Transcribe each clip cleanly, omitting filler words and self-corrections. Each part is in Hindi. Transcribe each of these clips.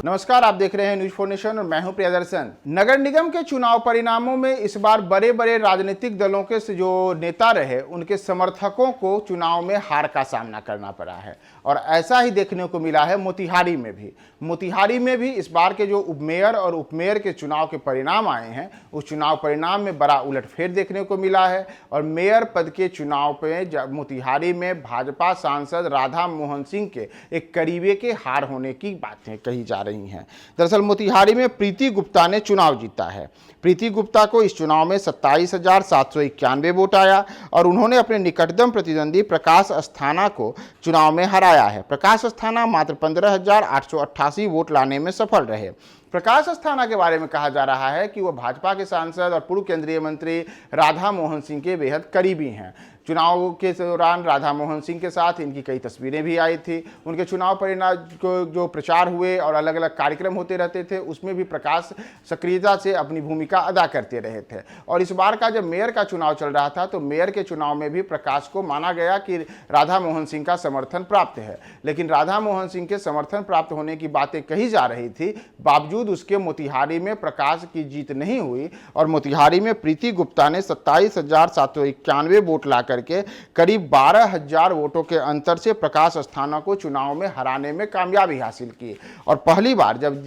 नमस्कार, आप देख रहे हैं न्यूज 4 नेशन और मैं हूं प्रियदर्शन। नगर निगम के चुनाव परिणामों में इस बार बड़े बड़े राजनीतिक दलों के जो नेता रहे उनके समर्थकों को चुनाव में हार का सामना करना पड़ा है और ऐसा ही देखने को मिला है मोतिहारी में भी। मोतिहारी में भी इस बार के जो उपमेयर और उपमेयर के चुनाव के परिणाम आए हैं उस चुनाव परिणाम में बड़ा उलटफेर देखने को मिला है और मेयर पद के चुनाव पे मोतिहारी में भाजपा सांसद राधा मोहन सिंह के एक करीबी के हार होने की बातें कही जा रही हैं। दरअसल मोतिहारी में प्रीति गुप्ता ने चुनाव जीता है। प्रीति गुप्ता को इस चुनाव में 27,791 वोट आया और उन्होंने अपने निकटतम प्रतिद्वंदी प्रकाश अस्थाना को चुनाव में हराया है। प्रकाश अस्थाना मात्र 15,888 वोट लाने में सफल रहे। प्रकाश अस्थाना के बारे में कहा जा रहा है कि वो भाजपा के सांसद और पूर्व केंद्रीय मंत्री राधा मोहन सिंह के बेहद करीबी हैं। चुनाव के दौरान राधा मोहन सिंह के साथ इनकी कई तस्वीरें भी आई थी। उनके चुनाव परिणाम को जो प्रचार हुए और अलग अलग कार्यक्रम होते रहते थे उसमें भी प्रकाश सक्रियता से अपनी भूमिका अदा करते रहे थे। और इस बार का जब मेयर का चुनाव चल रहा था तो मेयर के चुनाव में भी प्रकाश को माना गया कि राधा मोहन सिंह का समर्थन प्राप्त है, लेकिन राधा मोहन सिंह के समर्थन प्राप्त होने की बातें कही जा रही थी। बावजूद उसके मोतिहारी में प्रकाश की जीत नहीं हुई और मोतिहारी में प्रीति गुप्ता ने 27,791 वोट लाकर के करीब 12,000 वोटों के अंतर से प्रकाश अस्थाना को चुनाव में हराने में कामयाबी हासिल की। और पहली बार जब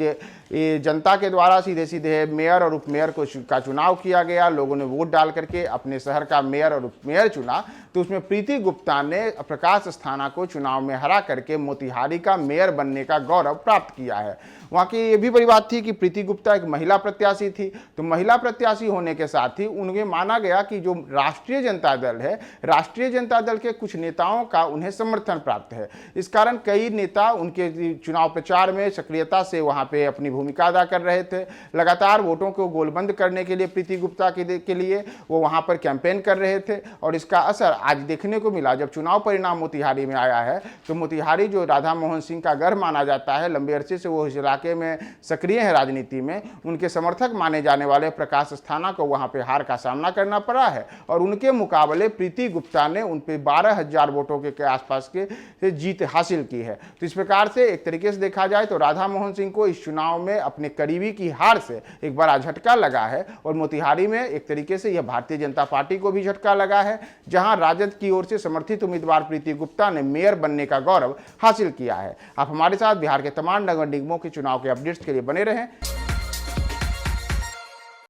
जनता के द्वारा सीधे सीधे मेयर और उपमेयर का चुनाव किया गया, लोगों ने वोट डाल करके अपने शहर का मेयर और उपमेयर चुना, तो उसमें प्रीति गुप्ता ने प्रकाश अस्थाना को चुनाव में हरा करके मोतिहारी का मेयर बनने का गौरव प्राप्त किया है। वहाँ की ये भी बड़ी बात थी कि प्रीति गुप्ता एक महिला प्रत्याशी थी, तो महिला प्रत्याशी होने के साथ ही उन्हें माना गया कि जो राष्ट्रीय जनता दल है, राष्ट्रीय जनता दल के कुछ नेताओं का उन्हें समर्थन प्राप्त है। इस कारण कई नेता उनके चुनाव प्रचार में सक्रियता से वहाँ पे अपनी भूमिका अदा कर रहे थे। लगातार वोटों को गोलबंद करने के लिए प्रीति गुप्ता के लिए वो वहाँ पर कैंपेन कर रहे थे और इसका असर आज देखने को मिला। जब चुनाव परिणाम मोतिहारी में आया है तो मोतिहारी जो राधा मोहन सिंह का घर माना जाता है, लंबे अरसे से वो इस इलाके में सक्रिय है राजनीति में, उनके समर्थक माने जाने वाले प्रकाश अस्थाना को वहाँ पे हार का सामना करना पड़ा है और उनके मुकाबले प्रीति गुप्ता ने उन पे 12,000 वोटों के आसपास के जीत हासिल की है। तो इस प्रकार से एक तरीके से देखा जाए तो राधा मोहन सिंह को इस चुनाव में अपने करीबी की हार से एक बड़ा झटका लगा है और मोतिहारी में एक तरीके से यह भारतीय जनता पार्टी को भी झटका लगा है, जहां राजद की ओर से समर्थित उम्मीदवार प्रीति गुप्ता ने मेयर बनने का गौरव हासिल किया है। आप हमारे साथ बिहार के तमाम नगर निगमों के चुनाव के अपडेट्स के लिए बने रहें।